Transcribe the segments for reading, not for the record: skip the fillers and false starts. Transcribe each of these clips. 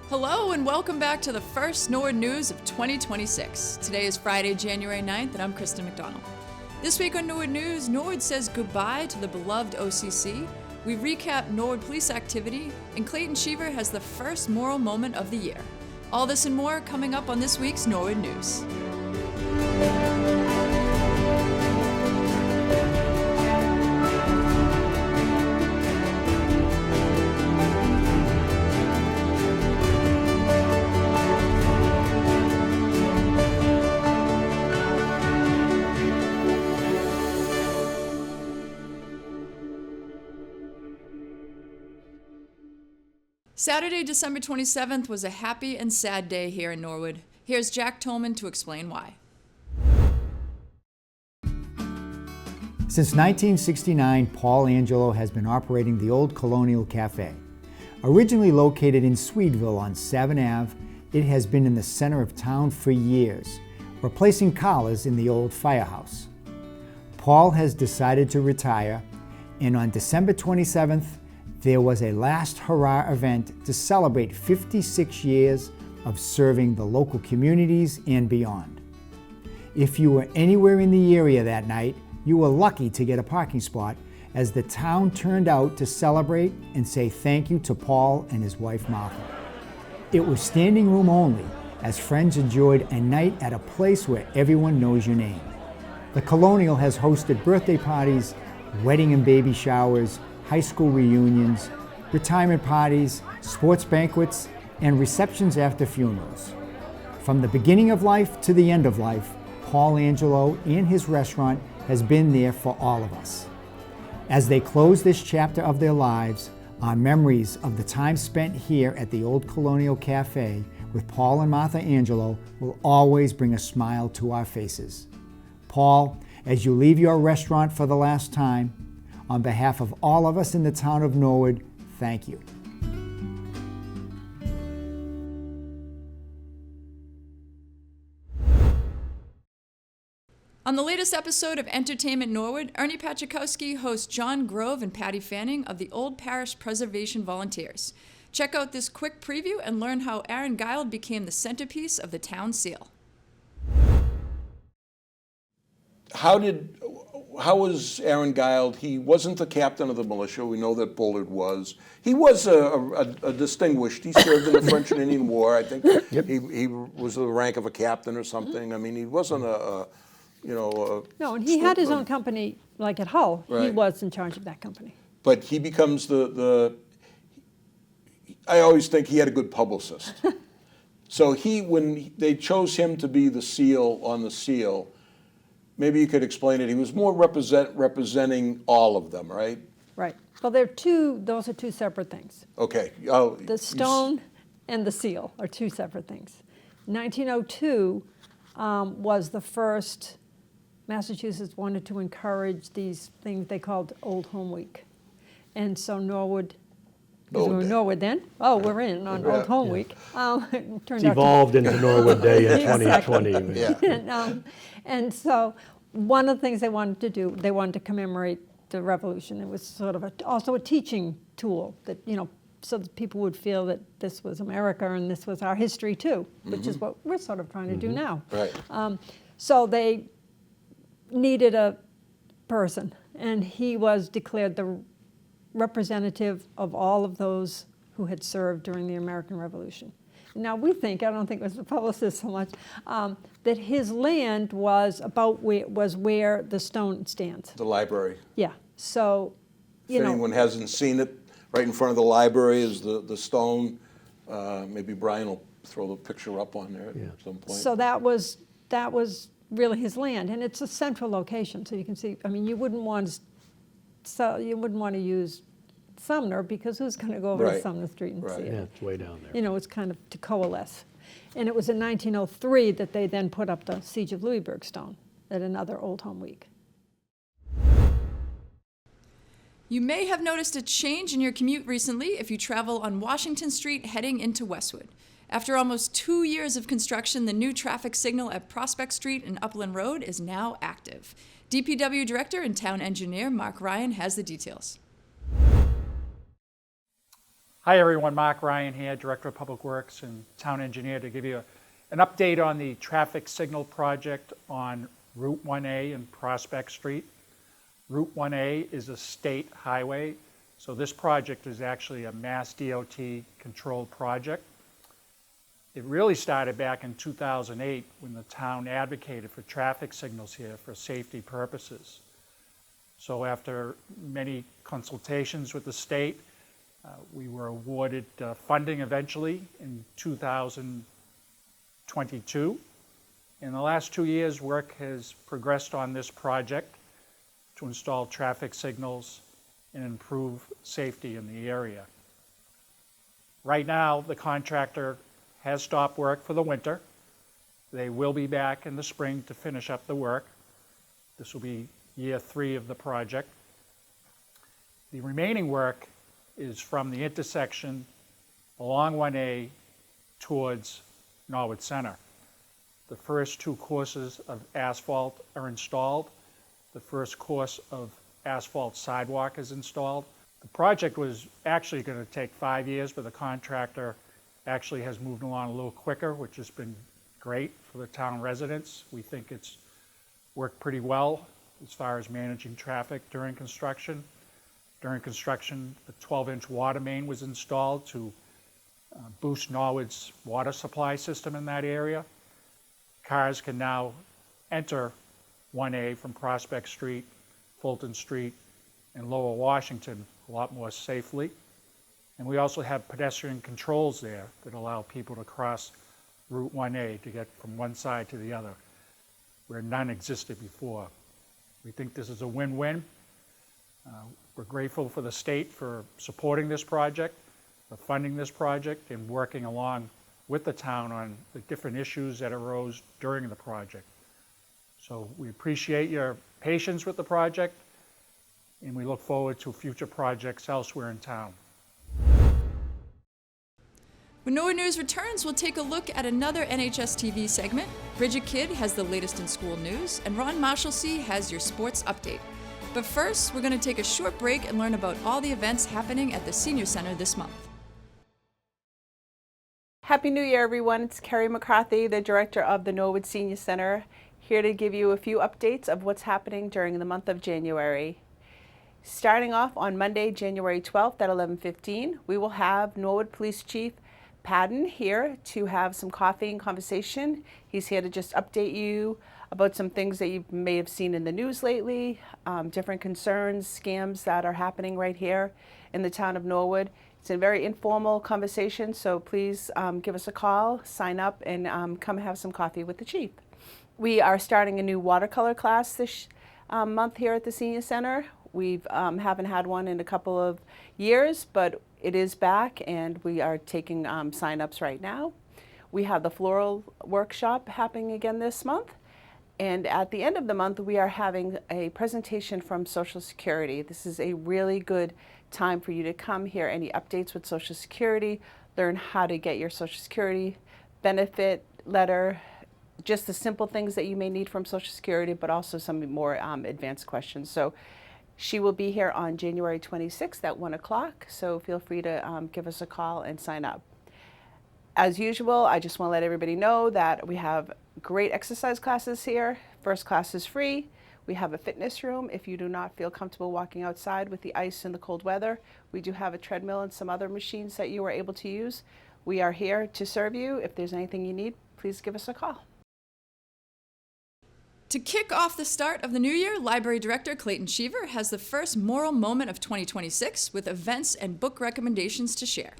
Hello and welcome back to the first Norwood News of 2026. Today is Friday, January 9th, and I'm Kristen McDonald. This week on Norwood News, Norwood says goodbye to the beloved OCC, we recap Norwood police activity, and Clayton Cheever has the first moral moment of the year. All this and more coming up on this week's Norwood News. Saturday, December 27th was a happy and sad day here in Norwood. Here's Jack Tolman to explain why. Since 1969, Paul Angelo has been operating the Old Colonial Cafe. Originally located in Swedeville on 7 Ave, it has been in the center of town for years, replacing collars in the old firehouse. Paul has decided to retire, and on December 27th, there was a last hurrah event to celebrate 56 years of serving the local communities and beyond. If you were anywhere in the area that night, you were lucky to get a parking spot as the town turned out to celebrate and say thank you to Paul and his wife Martha. It was standing room only as friends enjoyed a night at a place where everyone knows your name. The Colonial has hosted birthday parties, wedding and baby showers, high school reunions, retirement parties, sports banquets, and receptions after funerals. From the beginning of life to the end of life, Paul Angelo and his restaurant has been there for all of us. As they close this chapter of their lives, our memories of the time spent here at the Old Colonial Cafe with Paul and Martha Angelo will always bring a smile to our faces. Paul, as you leave your restaurant for the last time, on behalf of all of us in the town of Norwood, thank you. On the latest episode of Entertainment Norwood, Ernie Pachakowski hosts John Grove and Patty Fanning of the Old Parish Preservation Volunteers. Check out this quick preview and learn how Aaron Guild became the centerpiece of the town seal. How was Aaron Guild? He wasn't the captain of the militia. We know that Bullard was. He was a distinguished. He served in the French and Indian War. I think he was the rank of a captain or something. I mean, he wasn't No, and he had his own company, like at Hull. Right. He was in charge of that company. But he becomes I always think he had a good publicist. So when they chose him to be the seal on the seal, maybe you could explain it. He was more representing all of them, right? Right. Well, those are two separate things. Okay. The stone and the seal are two separate things. 1902 was the first. Massachusetts wanted to encourage these things they called Old Home Week. And so Norwood, because we were in Norwood then, we're in on Old Home Week. It's evolved into Norwood Day in 2020. Yeah. And so one of the things they wanted to do, they wanted to commemorate the revolution. It was sort of also a teaching tool that, so that people would feel that this was America and this was our history too, which is what we're sort of trying to do now. Right. So they needed a person, and he was declared the representative of all of those who had served during the American Revolution. Now we think, I don't think it was the publicist so much, that his land was where the stone stands. The library. Yeah, so, If anyone hasn't seen it, right in front of the library is the stone. Maybe Brian will throw the picture up on there at some point. So that was really his land, and it's a central location, so you can see, I mean, you wouldn't want to use Sumner, because who's going to go over to Sumner Street and see it? Yeah, it's way down there. It's kind of to coalesce. And it was in 1903 that they then put up the Siege of Louisburg stone at another Old Home Week. You may have noticed a change in your commute recently if you travel on Washington Street heading into Westwood. After almost 2 years of construction, the new traffic signal at Prospect Street and Upland Road is now active. DPW Director and Town Engineer Mark Ryan has the details. Hi everyone, Mark Ryan here, Director of Public Works and Town Engineer, to give you an update on the traffic signal project on Route 1A and Prospect Street. Route 1A is a state highway, so this project is actually a Mass DOT controlled project. It really started back in 2008 when the town advocated for traffic signals here for safety purposes. So after many consultations with the state, we were awarded funding eventually in 2022. In the last 2 years, work has progressed on this project to install traffic signals and improve safety in the area. Right now, the contractor has stopped work for the winter. They will be back in the spring to finish up the work. This will be year 3 of the project. The remaining work is from the intersection along 1A towards Norwood Center. The first 2 courses of asphalt are installed. The first course of asphalt sidewalk is installed. The project was actually going to take 5 years, but the contractor actually has moved along a little quicker, which has been great for the town residents. We think it's worked pretty well as far as managing traffic during construction. During construction, the 12-inch water main was installed to boost Norwood's water supply system in that area. Cars can now enter 1A from Prospect Street, Fulton Street, and Lower Washington a lot more safely. And we also have pedestrian controls there that allow people to cross Route 1A to get from one side to the other, where none existed before. We think this is a win-win. We're grateful for the state for supporting this project, for funding this project, and working along with the town on the different issues that arose during the project. So we appreciate your patience with the project, and we look forward to future projects elsewhere in town. When Norwood News returns, we'll take a look at another NHS TV segment. Bridget Kidd has the latest in school news, and Ron Marshalsea has your sports update. But first, we're going to take a short break and learn about all the events happening at the Senior Center this month. Happy New Year, everyone. It's Carrie McCarthy, the director of the Norwood Senior Center, here to give you a few updates of what's happening during the month of January. Starting off on Monday, January 12th at 11:15, we will have Norwood Police Chief Padden here to have some coffee and conversation. He's here to just update you about some things that you may have seen in the news lately, different concerns, scams that are happening right here in the town of Norwood. It's a very informal conversation, so please give us a call, sign up, and come have some coffee with the chief. We are starting a new watercolor class this month here at the Senior Center. We haven't had one in a couple of years, but it is back, and we are taking sign-ups right now. We have the floral workshop happening again this month. And at the end of the month, we are having a presentation from Social Security. This is a really good time for you to come hear any updates with Social Security, learn how to get your Social Security benefit letter, just the simple things that you may need from Social Security, but also some more advanced questions. So she will be here on January 26th at 1 o'clock, so feel free to give us a call and sign up. As usual, I just want to let everybody know that we have great exercise classes here. First class is free. We have a fitness room if you do not feel comfortable walking outside with the ice and the cold weather. We do have a treadmill and some other machines that you are able to use. We are here to serve you. If there's anything you need, please give us a call. To kick off the start of the new year, Library Director Clayton Cheever has the first moral moment of 2026 with events and book recommendations to share.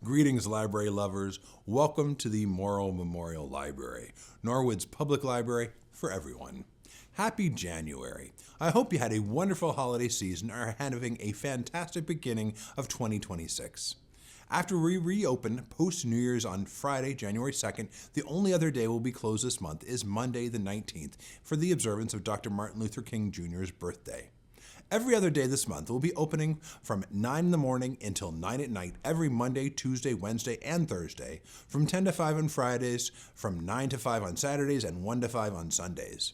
Greetings, library lovers. Welcome to the Morrow Memorial Library, Norwood's public library for everyone. Happy January. I hope you had a wonderful holiday season and are having a fantastic beginning of 2026. After we reopen post-New Year's on Friday, January 2nd, the only other day we'll be closed this month is Monday the 19th for the observance of Dr. Martin Luther King Jr.'s birthday. Every other day this month will be opening from 9 in the morning until 9 at night every Monday, Tuesday, Wednesday, and Thursday, from 10 to 5 on Fridays, from 9 to 5 on Saturdays, and 1 to 5 on Sundays.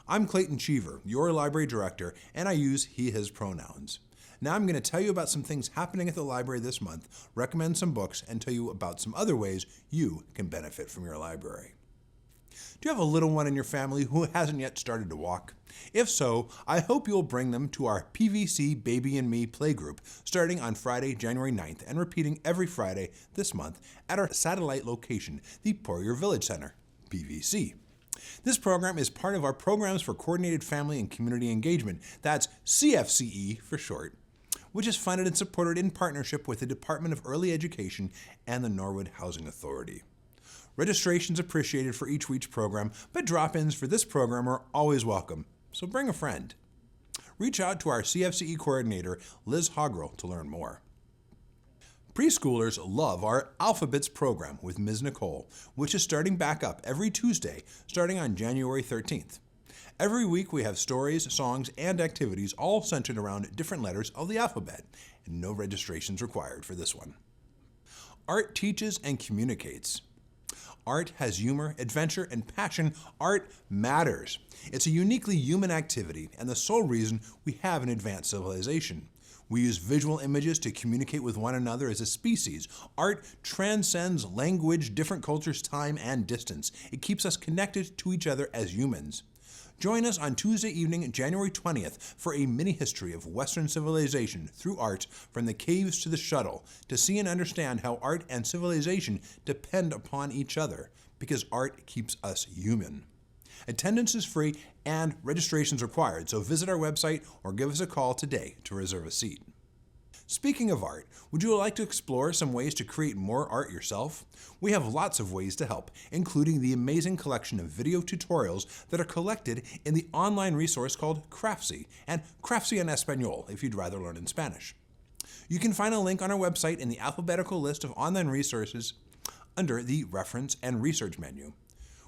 I'm Clayton Cheever, your library director, and I use he, his pronouns. Now I'm going to tell you about some things happening at the library this month, recommend some books, and tell you about some other ways you can benefit from your library. Do you have a little one in your family who hasn't yet started to walk? If so, I hope you'll bring them to our PVC Baby and Me playgroup starting on Friday, January 9th and repeating every Friday this month at our satellite location, the Poirier Village Center, PVC. This program is part of our Programs for Coordinated Family and Community Engagement, that's CFCE for short, which is funded and supported in partnership with the Department of Early Education and the Norwood Housing Authority. Registration's appreciated for each week's program, but drop-ins for this program are always welcome, so bring a friend. Reach out to our CFCE coordinator, Liz Hogrel, to learn more. Preschoolers love our Alphabets program with Ms. Nicole, which is starting back up every Tuesday, starting on January 13th. Every week we have stories, songs, and activities all centered around different letters of the alphabet, and no registrations required for this one. Art teaches and communicates. Art has humor, adventure, and passion. Art matters. It's a uniquely human activity and the sole reason we have an advanced civilization. We use visual images to communicate with one another as a species. Art transcends language, different cultures, time, and distance. It keeps us connected to each other as humans. Join us on Tuesday evening, January 20th, for a mini-history of Western civilization through art, from the caves to the shuttle, to see and understand how art and civilization depend upon each other, because art keeps us human. Attendance is free and registrations required, so visit our website or give us a call today to reserve a seat. Speaking of art, would you like to explore some ways to create more art yourself? We have lots of ways to help, including the amazing collection of video tutorials that are collected in the online resource called Craftsy, and Craftsy en Espanol if you'd rather learn in Spanish. You can find a link on our website in the alphabetical list of online resources under the Reference and Research menu.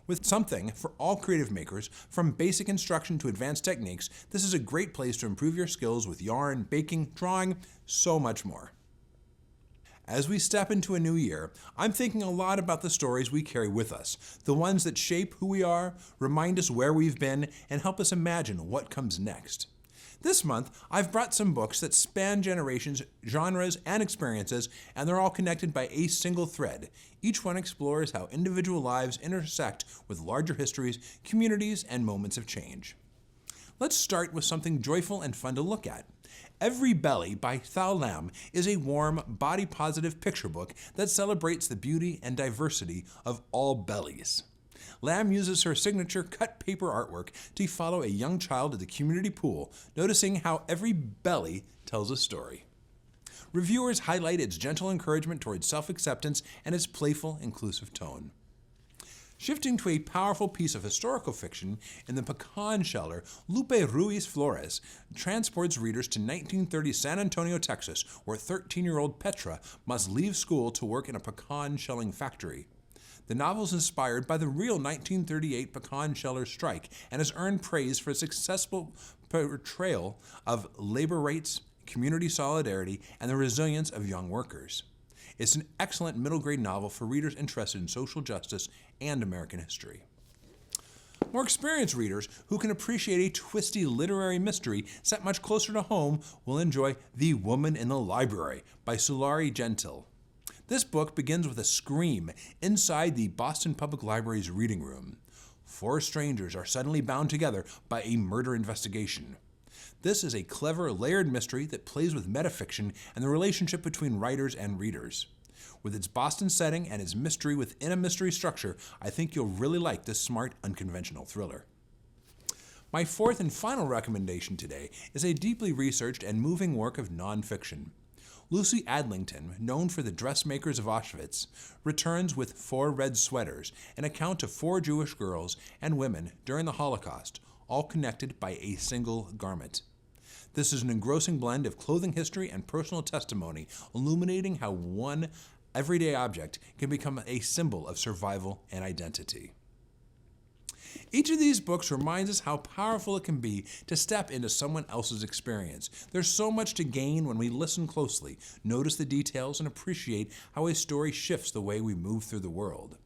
With something for all creative makers, from basic instruction to advanced techniques, this is a great place to improve your skills with yarn, baking, drawing, so much more. As we step into a new year, I'm thinking a lot about the stories we carry with us, the ones that shape who we are, remind us where we've been, and help us imagine what comes next. This month, I've brought some books that span generations, genres, and experiences, and they're all connected by a single thread. Each one explores how individual lives intersect with larger histories, communities, and moments of change. Let's start with something joyful and fun to look at. Every Belly by Thao Lam is a warm, body-positive picture book that celebrates the beauty and diversity of all bellies. Lam uses her signature cut paper artwork to follow a young child at the community pool, noticing how every belly tells a story. Reviewers highlight its gentle encouragement towards self-acceptance and its playful, inclusive tone. Shifting to a powerful piece of historical fiction, in The Pecan Sheller, Lupe Ruiz Flores transports readers to 1930 San Antonio, Texas, where 13-year-old Petra must leave school to work in a pecan shelling factory. The novel is inspired by the real 1938 pecan sheller strike and has earned praise for its successful portrayal of labor rights, community solidarity, and the resilience of young workers. It's an excellent middle-grade novel for readers interested in social justice and American history. More experienced readers who can appreciate a twisty literary mystery set much closer to home will enjoy The Woman in the Library by Sulari Gentile. This book begins with a scream inside the Boston Public Library's reading room. 4 strangers are suddenly bound together by a murder investigation. This is a clever, layered mystery that plays with metafiction and the relationship between writers and readers. With its Boston setting and its mystery within a mystery structure, I think you'll really like this smart, unconventional thriller. My fourth and final recommendation today is a deeply researched and moving work of nonfiction. Lucy Adlington, known for The Dressmakers of Auschwitz, returns with 4 Red Sweaters, an account of 4 Jewish girls and women during the Holocaust, all connected by a single garment. This is an engrossing blend of clothing history and personal testimony, illuminating how one everyday object can become a symbol of survival and identity. Each of these books reminds us how powerful it can be to step into someone else's experience. There's so much to gain when we listen closely, notice the details, and appreciate how a story shifts the way we move through the world.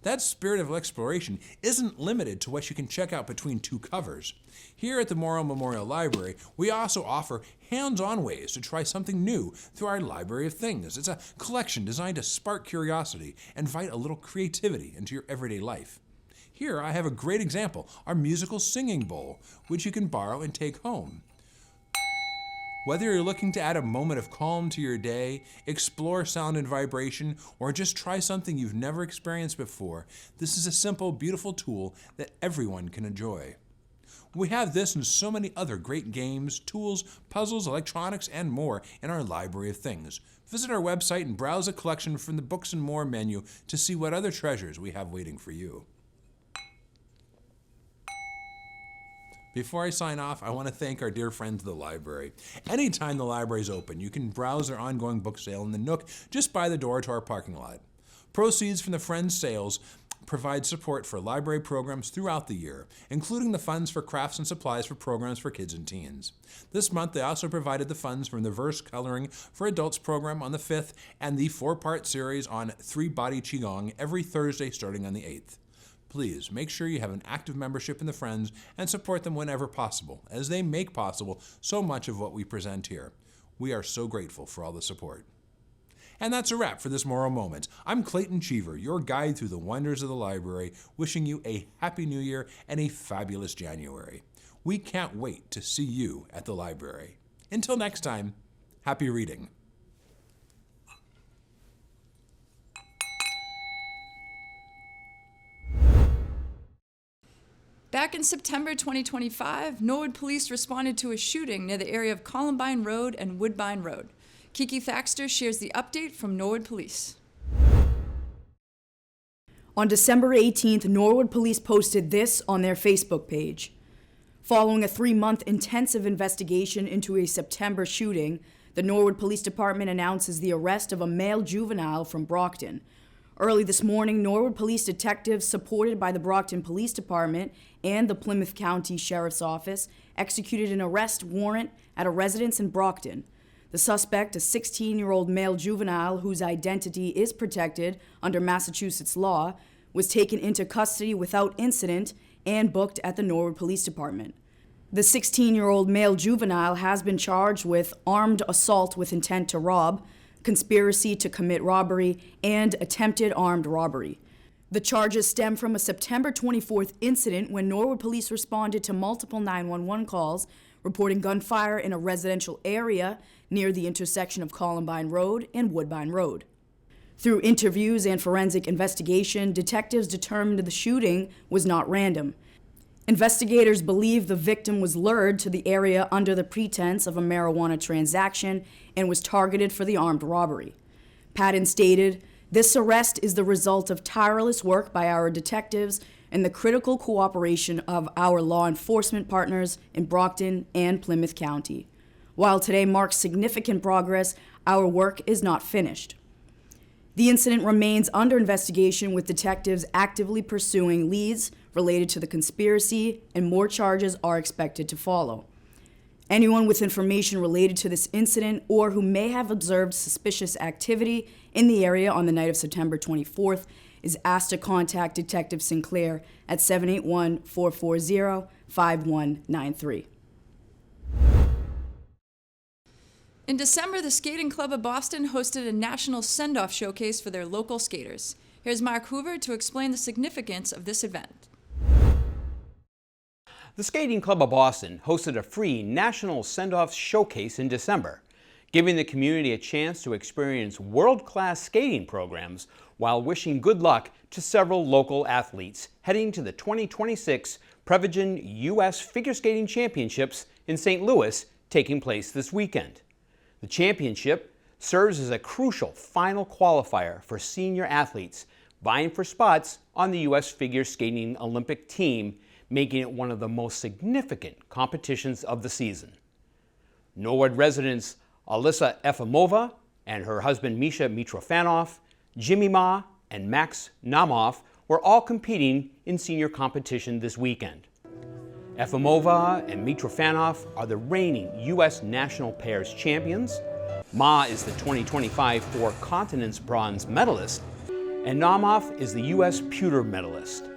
That spirit of exploration isn't limited to what you can check out between two covers. Here at the Morrow Memorial Library, we also offer hands-on ways to try something new through our Library of Things. It's a collection designed to spark curiosity and invite a little creativity into your everyday life. Here I have a great example, our musical singing bowl, which you can borrow and take home. Whether you're looking to add a moment of calm to your day, explore sound and vibration, or just try something you've never experienced before, this is a simple, beautiful tool that everyone can enjoy. We have this and so many other great games, tools, puzzles, electronics, and more in our Library of Things. Visit our website and browse a collection from the Books and More menu to see what other treasures we have waiting for you. Before I sign off, I want to thank our dear friends of the library. Anytime the library is open, you can browse their ongoing book sale in the nook just by the door to our parking lot. Proceeds from the Friends sales provide support for library programs throughout the year, including the funds for crafts and supplies for programs for kids and teens. This month, they also provided the funds from the Verse Coloring for Adults program on the 5th and the 4-part series on 3-body Qigong every Thursday starting on the 8th. Please make sure you have an active membership in the Friends and support them whenever possible, as they make possible so much of what we present here. We are so grateful for all the support. And that's a wrap for this Morrow Moment. I'm Clayton Cheever, your guide through the wonders of the library, wishing you a Happy New Year and a fabulous January. We can't wait to see you at the library. Until next time, happy reading. Back in September 2025, Norwood police responded to a shooting near the area of Columbine Road and Woodbine Road. Kiki Thaxter shares the update from Norwood Police. On December 18th, Norwood Police posted this on their Facebook page. Following a 3-month intensive investigation into a September shooting, the Norwood Police Department announces the arrest of a male juvenile from Brockton. Early this morning, Norwood Police detectives, supported by the Brockton Police Department and the Plymouth County Sheriff's Office, executed an arrest warrant at a residence in Brockton. The suspect, a 16-year-old male juvenile whose identity is protected under Massachusetts law, was taken into custody without incident and booked at the Norwood Police Department. The 16-year-old male juvenile has been charged with armed assault with intent to rob, conspiracy to commit robbery, and attempted armed robbery. The charges stem from a September 24th incident when Norwood Police responded to multiple 911 calls reporting gunfire in a residential area near the intersection of Columbine Road and Woodbine Road. Through interviews and forensic investigation, detectives determined the shooting was not random. Investigators believe the victim was lured to the area under the pretense of a marijuana transaction and was targeted for the armed robbery. Patton stated, "This arrest is the result of tireless work by our detectives and the critical cooperation of our law enforcement partners in Brockton and Plymouth County. While today marks significant progress, our work is not finished." The incident remains under investigation, with detectives actively pursuing leads related to the conspiracy, and more charges are expected to follow. Anyone with information related to this incident or who may have observed suspicious activity in the area on the night of September 24th is asked to contact Detective Sinclair at 781-440-5193. In December, the Skating Club of Boston hosted a national send-off showcase for their local skaters. Here's Mark Hoover to explain the significance of this event. The Skating Club of Boston hosted a free national send-off showcase in December, giving the community a chance to experience world-class skating programs while wishing good luck to several local athletes heading to the 2026 Prevagen U.S. Figure Skating Championships in St. Louis, taking place this weekend. The championship serves as a crucial final qualifier for senior athletes vying for spots on the U.S. Figure Skating Olympic team, making it one of the most significant competitions of the season. Norwood residents Alyssa Efimova and her husband Misha Mitrofanov, Jimmy Ma, and Max Namoff were all competing in senior competition this weekend. Efimova and Mitrofanov are the reigning U.S. national pairs champions. Ma is the 2025 Four Continents bronze medalist, and Naumoff is the U.S. pewter medalist.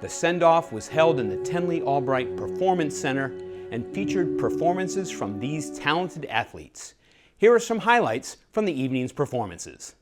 The send-off was held in the Tenley Albright Performance Center and featured performances from these talented athletes. Here are some highlights from the evening's performances.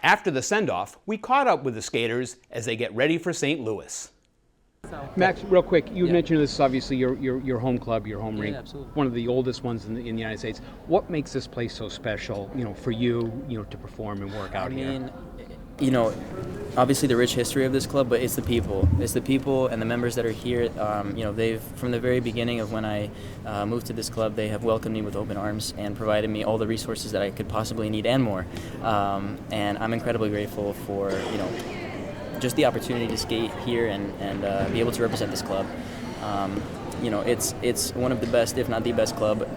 After the send-off, we caught up with the skaters as they get ready for St. Louis. Max, real quick, you mentioned this is obviously your home club, your home rink, one of the oldest ones in the United States. What makes this place so special, for you, to perform and work out here? Obviously the rich history of this club, but it's the people. It's the people and the members that are here. They've, from the very beginning of when I moved to this club, they have welcomed me with open arms and provided me all the resources that I could possibly need and more. And I'm incredibly grateful for, just the opportunity to skate here and be able to represent this club. It's one of the best, if not the best club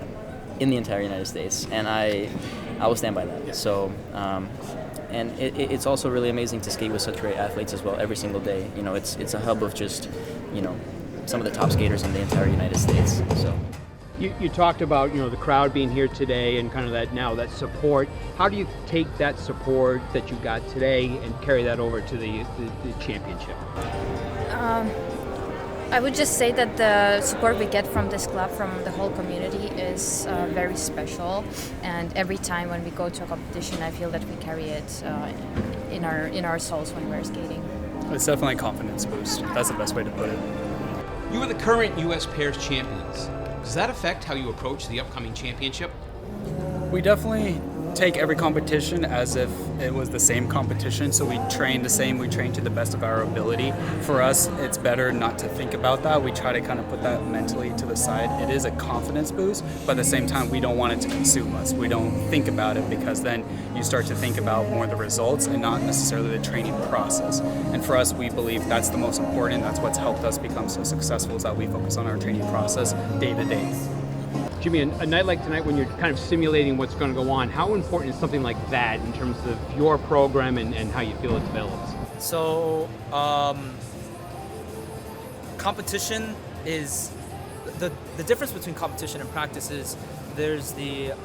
in the entire United States, and I will stand by that. So. And it's also really amazing to skate with such great athletes as well every single day. It's a hub of just, some of the top skaters in the entire United States. So. You talked about, the crowd being here today and kind of that support. How do you take that support that you got today and carry that over to the championship? I would just say that the support we get from this club, from the whole community, is very special. And every time when we go to a competition, I feel that we carry it in our souls when we're skating. It's definitely a confidence boost. That's the best way to put it. You are the current U.S. Pairs champions. Does that affect how you approach the upcoming championship? We definitely take every competition as if it was the same competition, so we train the same, we train to the best of our ability. For us, it's better not to think about that. We try to kind of put that mentally to the side. It is a confidence boost, but at the same time, we don't want it to consume us. We don't think about it because then you start to think about more the results and not necessarily the training process. And for us, we believe that's the most important. That's what's helped us become so successful, is that we focus on our training process day to day. Jimmy, a night like tonight when you're kind of simulating what's going to go on, how important is something like that in terms of your program and how you feel it develops? So, competition is, the difference between competition and practice is there's a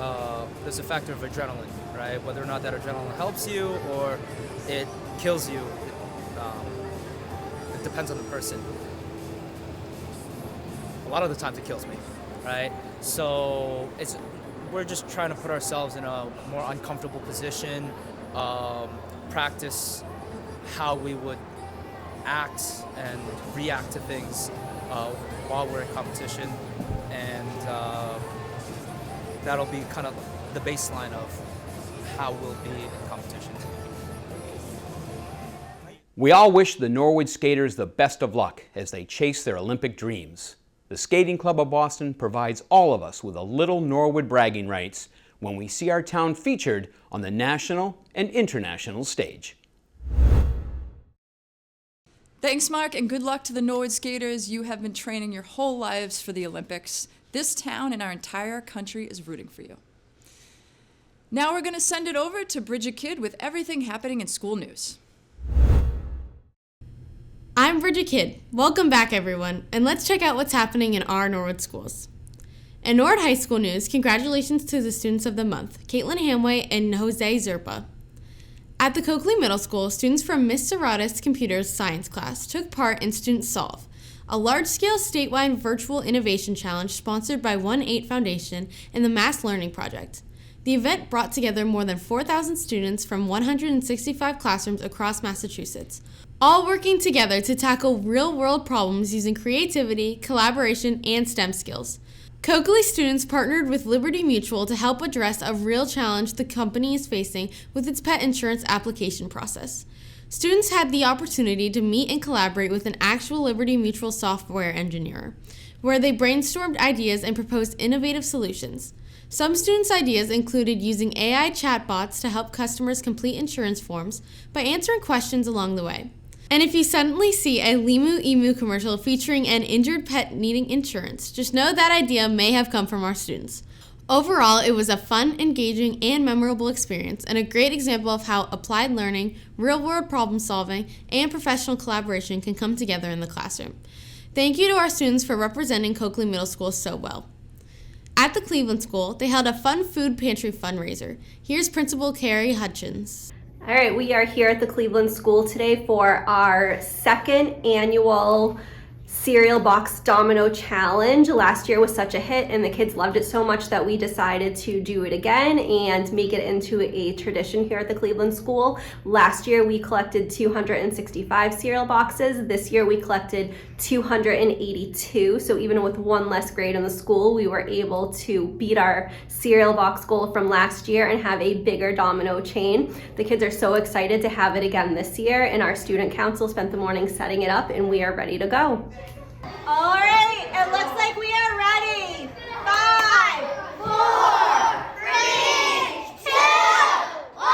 factor of adrenaline, right? Whether or not that adrenaline helps you or it kills you, it depends on the person. A lot of the times it kills me, right? So we're just trying to put ourselves in a more uncomfortable position, practice how we would act and react to things while we're in competition, and that'll be kind of the baseline of how we'll be in competition. We all wish the Norwood skaters the best of luck as they chase their Olympic dreams. The Skating Club of Boston provides all of us with a little Norwood bragging rights when we see our town featured on the national and international stage. Thanks, Mark, and good luck to the Norwood skaters. You have been training your whole lives for the Olympics. This town and our entire country is rooting for you. Now we're going to send it over to Bridget Kidd with everything happening in school news. I'm Bridget Kidd. Welcome back, everyone, and let's check out what's happening in our Norwood schools. In Norwood High School news, congratulations to the students of the month, Caitlin Hamway and Jose Zerpa. At the Coakley Middle School, students from Miss Serratis' computer science class took part in Student Solve, a large-scale statewide virtual innovation challenge sponsored by 1-8 Foundation and the Mass Learning Project. The event brought together more than 4,000 students from 165 classrooms across Massachusetts, all working together to tackle real-world problems using creativity, collaboration, and STEM skills. Coakley students partnered with Liberty Mutual to help address a real challenge the company is facing with its pet insurance application process. Students had the opportunity to meet and collaborate with an actual Liberty Mutual software engineer, where they brainstormed ideas and proposed innovative solutions. Some students' ideas included using AI chatbots to help customers complete insurance forms by answering questions along the way. And if you suddenly see a Limu Emu commercial featuring an injured pet needing insurance, just know that idea may have come from our students. Overall, it was a fun, engaging, and memorable experience, and a great example of how applied learning, real-world problem solving, and professional collaboration can come together in the classroom. Thank you to our students for representing Coakley Middle School so well. At the Cleveland School, they held a fun food pantry fundraiser. Here's Principal Carrie Hutchins. All right, we are here at the Cleveland School today for our second annual cereal box domino challenge. Last year was such a hit and the kids loved it so much that we decided to do it again and make it into a tradition here at the Cleveland School. Last year we collected 265 cereal boxes. This year we collected 282. So even with one less grade in the school, we were able to beat our cereal box goal from last year and have a bigger domino chain. The kids are so excited to have it again this year, and our student council spent the morning setting it up and we are ready to go. All right, it looks like we are ready. 5, 4, 3, 2, 1.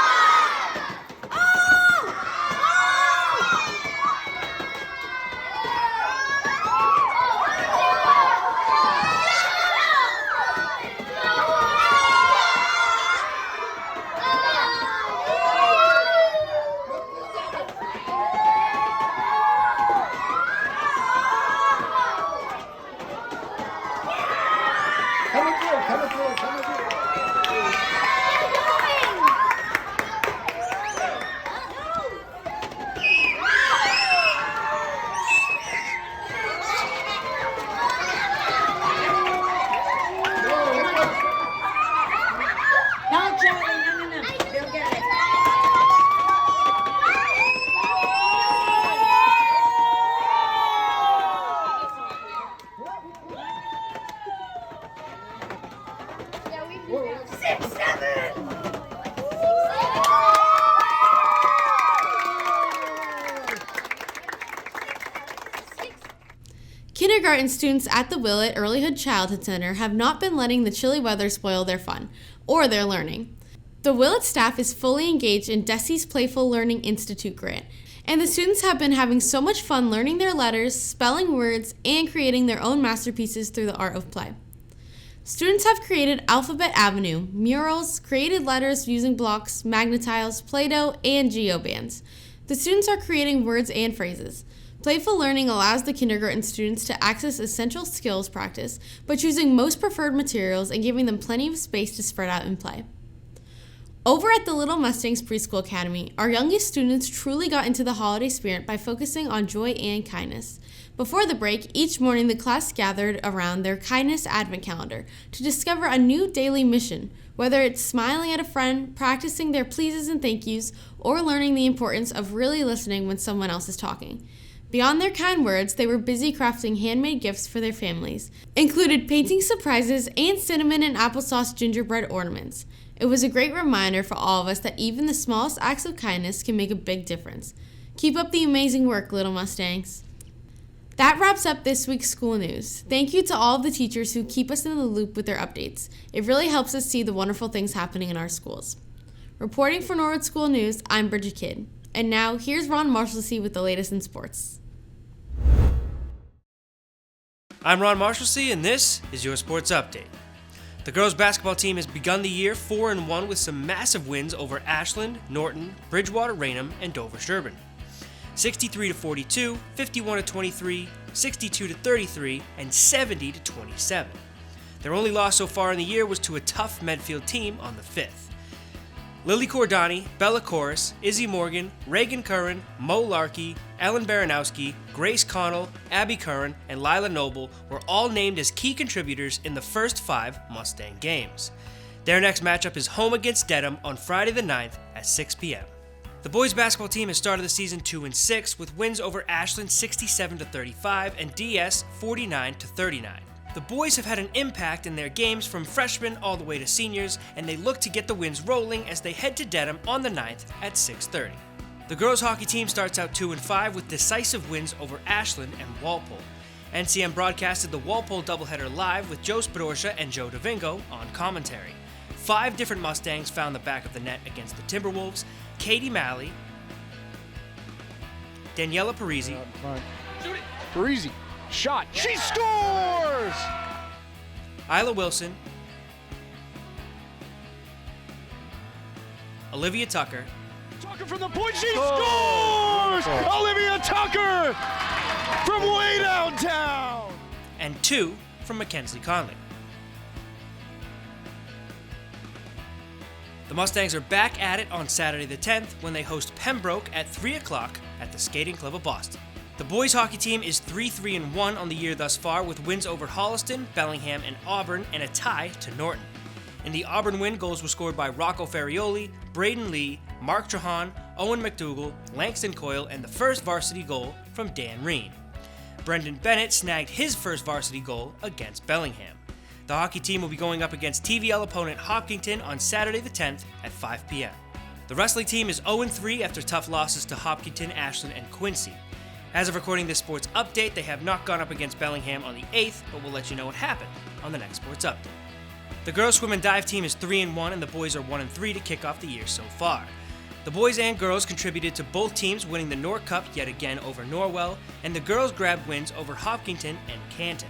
Kindergarten students at the Willett Earlyhood Childhood Center have not been letting the chilly weather spoil their fun or their learning. The Willett staff is fully engaged in Desi's Playful Learning Institute grant, and the students have been having so much fun learning their letters, spelling words, and creating their own masterpieces through the art of play. Students have created Alphabet Avenue, murals, created letters using blocks, magnetiles, Play-Doh, and geobands. The students are creating words and phrases. Playful learning allows the kindergarten students to access essential skills practice by choosing most preferred materials and giving them plenty of space to spread out and play. Over at the Little Mustangs Preschool Academy, our youngest students truly got into the holiday spirit by focusing on joy and kindness. Before the break, each morning the class gathered around their Kindness Advent Calendar to discover a new daily mission, whether it's smiling at a friend, practicing their pleases and thank yous, or learning the importance of really listening when someone else is talking. Beyond their kind words, they were busy crafting handmade gifts for their families, included painting surprises and cinnamon and applesauce gingerbread ornaments. It was a great reminder for all of us that even the smallest acts of kindness can make a big difference. Keep up the amazing work, Little Mustangs. That wraps up this week's school news. Thank you to all of the teachers who keep us in the loop with their updates. It really helps us see the wonderful things happening in our schools. Reporting for Norwood School News, I'm Bridget Kidd. And now, here's Ron Marshalsea with the latest in sports. I'm Ron Marshalsea, and this is your sports update. The girls' basketball team has begun the year 4-1 with some massive wins over Ashland, Norton, Bridgewater, Raynham, and Dover-Sherburne. 63-42, 51-23, 62-33, and 70-27. Their only loss so far in the year was to a tough Medfield team on the 5th. Lily Cordani, Bella Corris, Izzy Morgan, Reagan Curran, Mo Larkey, Ellen Baranowski, Grace Connell, Abby Curran, and Lila Noble were all named as key contributors in the first 5 Mustang games. Their next matchup is home against Dedham on Friday the 9th at 6 p.m. The boys basketball team has started the season 2-6 with wins over Ashland 67-35 and DS 49-39. The boys have had an impact in their games from freshmen all the way to seniors, and they look to get the wins rolling as they head to Dedham on the 9th at 6:30. The girls hockey team starts out 2-5 with decisive wins over Ashland and Walpole. NCM broadcasted the Walpole doubleheader live with Joe Spadorcia and Joe DeVingo on commentary. 5 different Mustangs found the back of the net against the Timberwolves. Katie Malley, Daniela Parisi, Parisi, shot, she scores! Isla Wilson, Olivia Tucker, Tucker from the point, she scores! Olivia Tucker from way downtown! and 2 from Mackenzie Conley. The Mustangs are back at it on Saturday the 10th when they host Pembroke at 3 o'clock at the Skating Club of Boston. The boys hockey team is 3-3-1 on the year thus far with wins over Holliston, Bellingham, and Auburn and a tie to Norton. In the Auburn win, goals were scored by Rocco Ferrioli, Braden Lee, Mark Trahan, Owen McDougall, Langston Coyle, and the first varsity goal from Dan Reen. Brendan Bennett snagged his first varsity goal against Bellingham. The hockey team will be going up against TVL opponent Hopkinton on Saturday the 10th at 5 p.m. The wrestling team is 0-3 after tough losses to Hopkinton, Ashland, and Quincy. As of recording this sports update, they have not gone up against Bellingham on the 8th, but we'll let you know what happened on the next sports update. The girls swim and dive team is 3-1 and the boys are 1-3 to kick off the year so far. The boys and girls contributed to both teams winning the Nor Cup yet again over Norwell, and the girls grabbed wins over Hopkinton and Canton.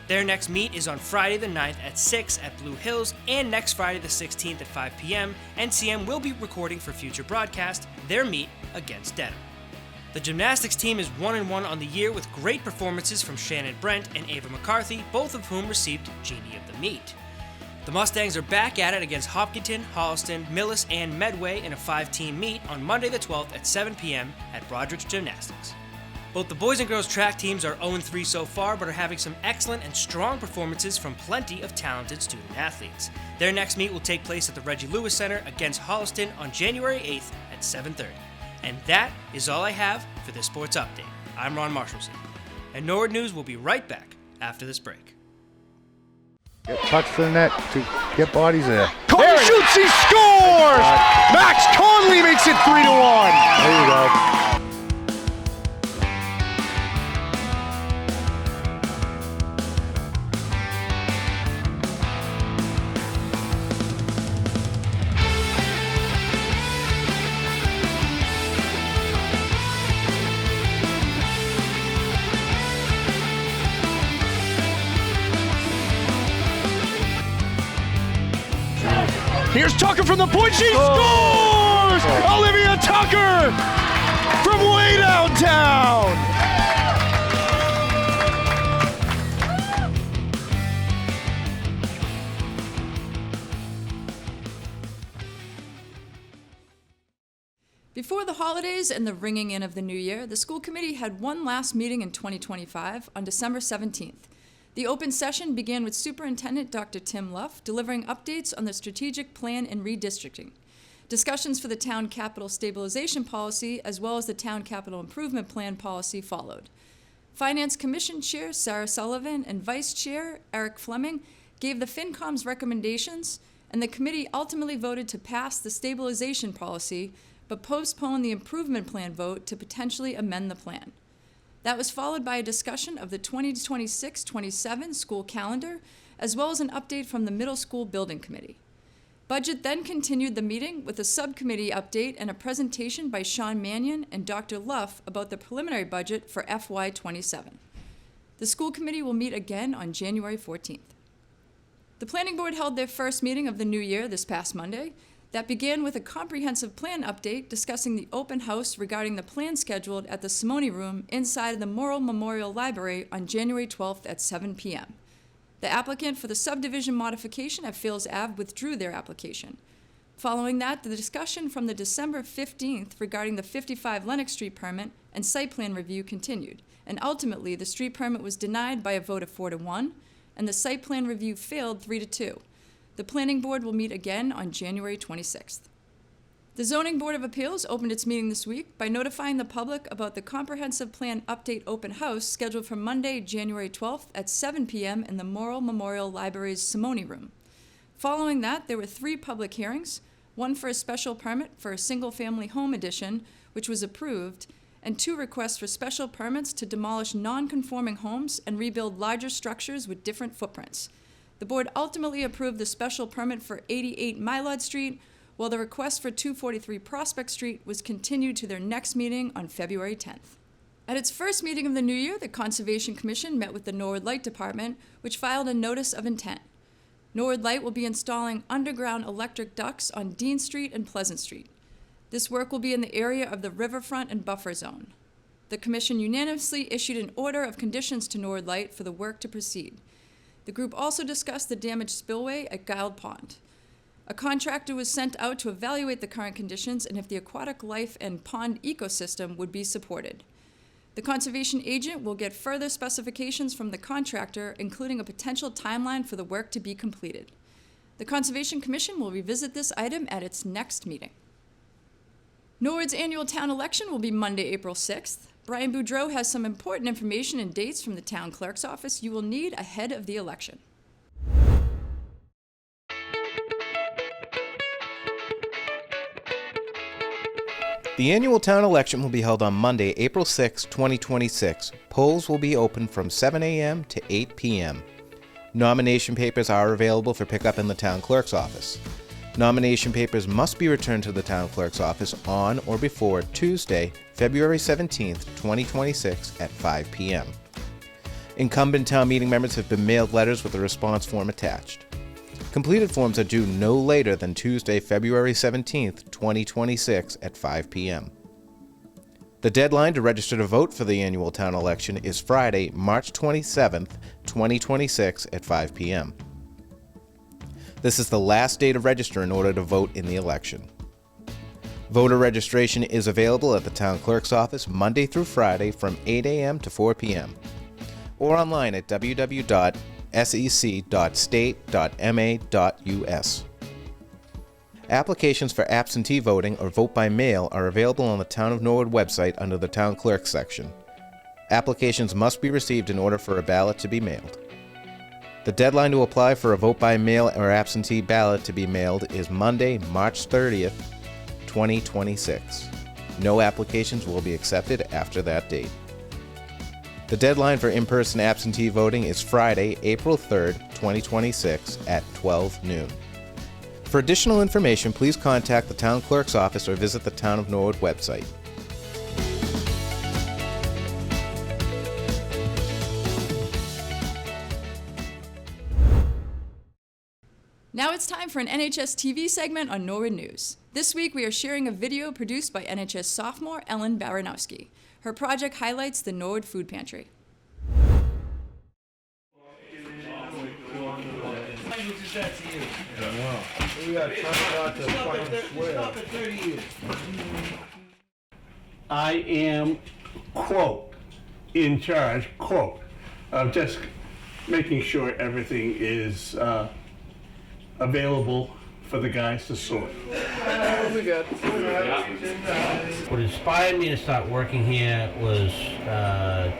Their next meet is on Friday the 9th at 6 at Blue Hills, and next Friday the 16th at 5 p.m. NCM will be recording for future broadcast their meet against Dedham. The gymnastics team is 1-1 on the year with great performances from Shannon Brent and Ava McCarthy, both of whom received Genie of the Meet. The Mustangs are back at it against Hopkinton, Holliston, Millis, and Medway in a 5-team meet on Monday the 12th at 7 p.m. at Broderick's Gymnastics. Both the boys and girls track teams are 0-3 so far, but are having some excellent and strong performances from plenty of talented student athletes. Their next meet will take place at the Reggie Lewis Center against Holliston on January 8th at 7:30. And that is all I have for this sports update. I'm Ron Marshalsea, and Norwood News will be right back after this break. Get touch to the net to get bodies there. Conley shoots, he scores! Max Conley makes it 3-1. There you go. Here's Tucker from the point, she scores! Olivia Tucker from way downtown! Before the holidays and the ringing in of the new year, the school committee had one last meeting in 2025 on December 17th. The open session began with Superintendent Dr. Tim Luff delivering updates on the strategic plan and redistricting. Discussions for the town capital stabilization policy as well as the town capital improvement plan policy followed. Finance Commission Chair Sarah Sullivan and Vice Chair Eric Fleming gave the FinCom's recommendations, and the committee ultimately voted to pass the stabilization policy but postpone the improvement plan vote to potentially amend the plan. That was followed by a discussion of the 2026-27 school calendar, as well as an update from the middle school building committee. Budget then continued the meeting with a subcommittee update and a presentation by Sean Mannion and Dr. Luff about the preliminary budget for FY27. The school committee will meet again on January 14th. The planning board held their first meeting of the new year this past Monday. That began with a comprehensive plan update discussing the open house regarding the plan scheduled at the Simone Room inside of the Morrill Memorial Library on January 12th at 7 p.m. The applicant for the subdivision modification at Fields Ave withdrew their application. Following that, the discussion from the December 15th regarding the 55 Lenox Street permit and site plan review continued, and ultimately the street permit was denied by a vote of 4-1, and the site plan review failed 3-2. The planning board will meet again on January 26th. The Zoning Board of Appeals opened its meeting this week by notifying the public about the Comprehensive Plan Update Open House scheduled for Monday, January 12th at 7 p.m. in the Morrill Memorial Library's Simone Room. Following that, there were 3 public hearings, one for a special permit for a single-family home addition, which was approved, and 2 requests for special permits to demolish non-conforming homes and rebuild larger structures with different footprints. The board ultimately approved the special permit for 88 Mylod Street, while the request for 243 Prospect Street was continued to their next meeting on February 10th. At its first meeting of the new year, the Conservation Commission met with the Norwood Light Department, which filed a notice of intent. Norwood Light will be installing underground electric ducts on Dean Street and Pleasant Street. This work will be in the area of the riverfront and buffer zone. The Commission unanimously issued an order of conditions to Norwood Light for the work to proceed. The group also discussed the damaged spillway at Guild Pond. A contractor was sent out to evaluate the current conditions and if the aquatic life and pond ecosystem would be supported. The conservation agent will get further specifications from the contractor, including a potential timeline for the work to be completed. The Conservation Commission will revisit this item at its next meeting. Norwood's annual town election will be Monday, April 6th. Brian Boudreau has some important information and dates from the town clerk's office you will need ahead of the election. The annual town election will be held on Monday, April 6, 2026. Polls will be open from 7 a.m. to 8 p.m. Nomination papers are available for pickup in the town clerk's office. Nomination papers must be returned to the town clerk's office on or before Tuesday, February 17, 2026 at 5 p.m. Incumbent town meeting members have been mailed letters with a response form attached. Completed forms are due no later than Tuesday, February 17, 2026 at 5 p.m. The deadline to register to vote for the annual town election is Friday, March 27, 2026 at 5 p.m. This is the last day to register in order to vote in the election. Voter registration is available at the town clerk's office Monday through Friday from 8 a.m. to 4 p.m. or online at www.sec.state.ma.us. Applications for absentee voting or vote by mail are available on the Town of Norwood website under the Town Clerk section. Applications must be received in order for a ballot to be mailed. The deadline to apply for a vote by mail or absentee ballot to be mailed is Monday, March 30th, 2026. No applications will be accepted after that date. The deadline for in-person absentee voting is Friday, April 3rd, 2026 at 12 noon. For additional information, please contact the Town Clerk's office or visit the Town of Norwood website. Now it's time for an NHS TV segment on Norwood News. This week we are sharing a video produced by NHS sophomore Ellen Baranowski. Her project highlights the Norwood Food Pantry. I am, quote, in charge, quote, of just making sure everything is available for the guys to sort. What inspired me to start working here was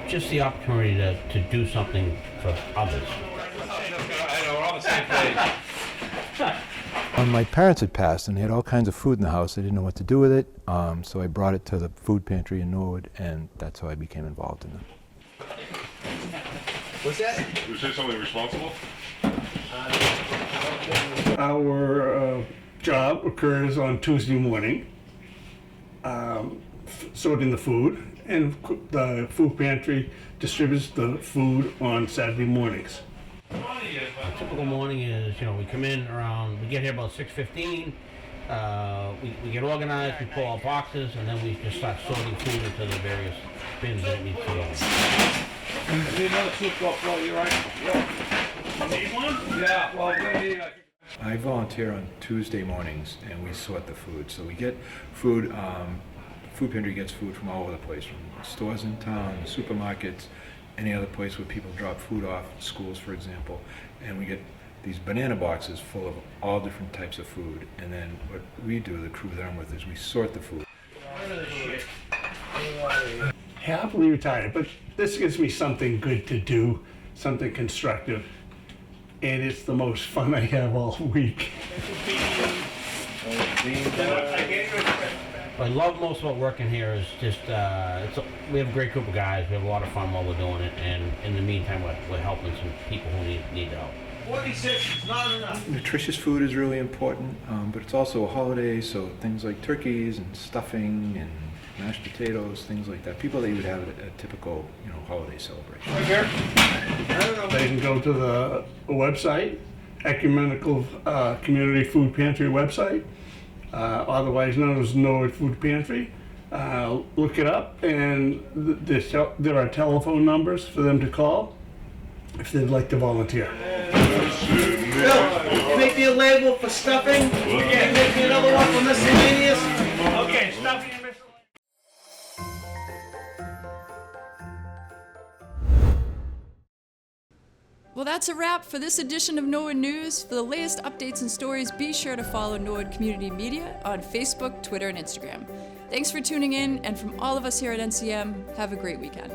just the opportunity to do something for others. I know, we're on the same page. My parents had passed, and they had all kinds of food in the house. They didn't know what to do with it, so I brought it to the food pantry in Norwood, and that's how I became involved in it. What's that? Did you say something responsible? Our job occurs on Tuesday morning, sorting the food, and the food pantry distributes the food on Saturday mornings. A typical morning is, we come in around, we get here about 6:15. We get organized, we pull our boxes, and then we just start sorting food into the various bins that it needs to go. Need another soup cup, you right? Yeah. Need one? Yeah, well, I volunteer on Tuesday mornings, and we sort the food. So we get food, food pantry gets food from all over the place, from stores in town, supermarkets, any other place where people drop food off, schools for example, and we get these banana boxes full of all different types of food, and then what we do, the crew that I'm with, is we sort the food. Happily retired, but this gives me something good to do, something constructive, and it's the most fun I have all week. What I love most about working here is just, we have a great group of guys, we have a lot of fun while we're doing it, and in the meantime we're helping some people who need the help. 46 is not enough. Nutritious food is really important, but it's also a holiday, so things like turkeys and stuffing and mashed potatoes, things like that. People that you would have at a typical, holiday celebration. Right here. They can go to the website, Ecumenical Community Food Pantry website, otherwise known as Norwood Food Pantry. Look it up, and there are telephone numbers for them to call if they'd like to volunteer. Bill, make me a label for stuffing. Make me another one for miscellaneous. Okay, stuffing and miscellaneous. Well, that's a wrap for this edition of Norwood News. For the latest updates and stories, be sure to follow Norwood Community Media on Facebook, Twitter, and Instagram. Thanks for tuning in, and from all of us here at NCM, have a great weekend.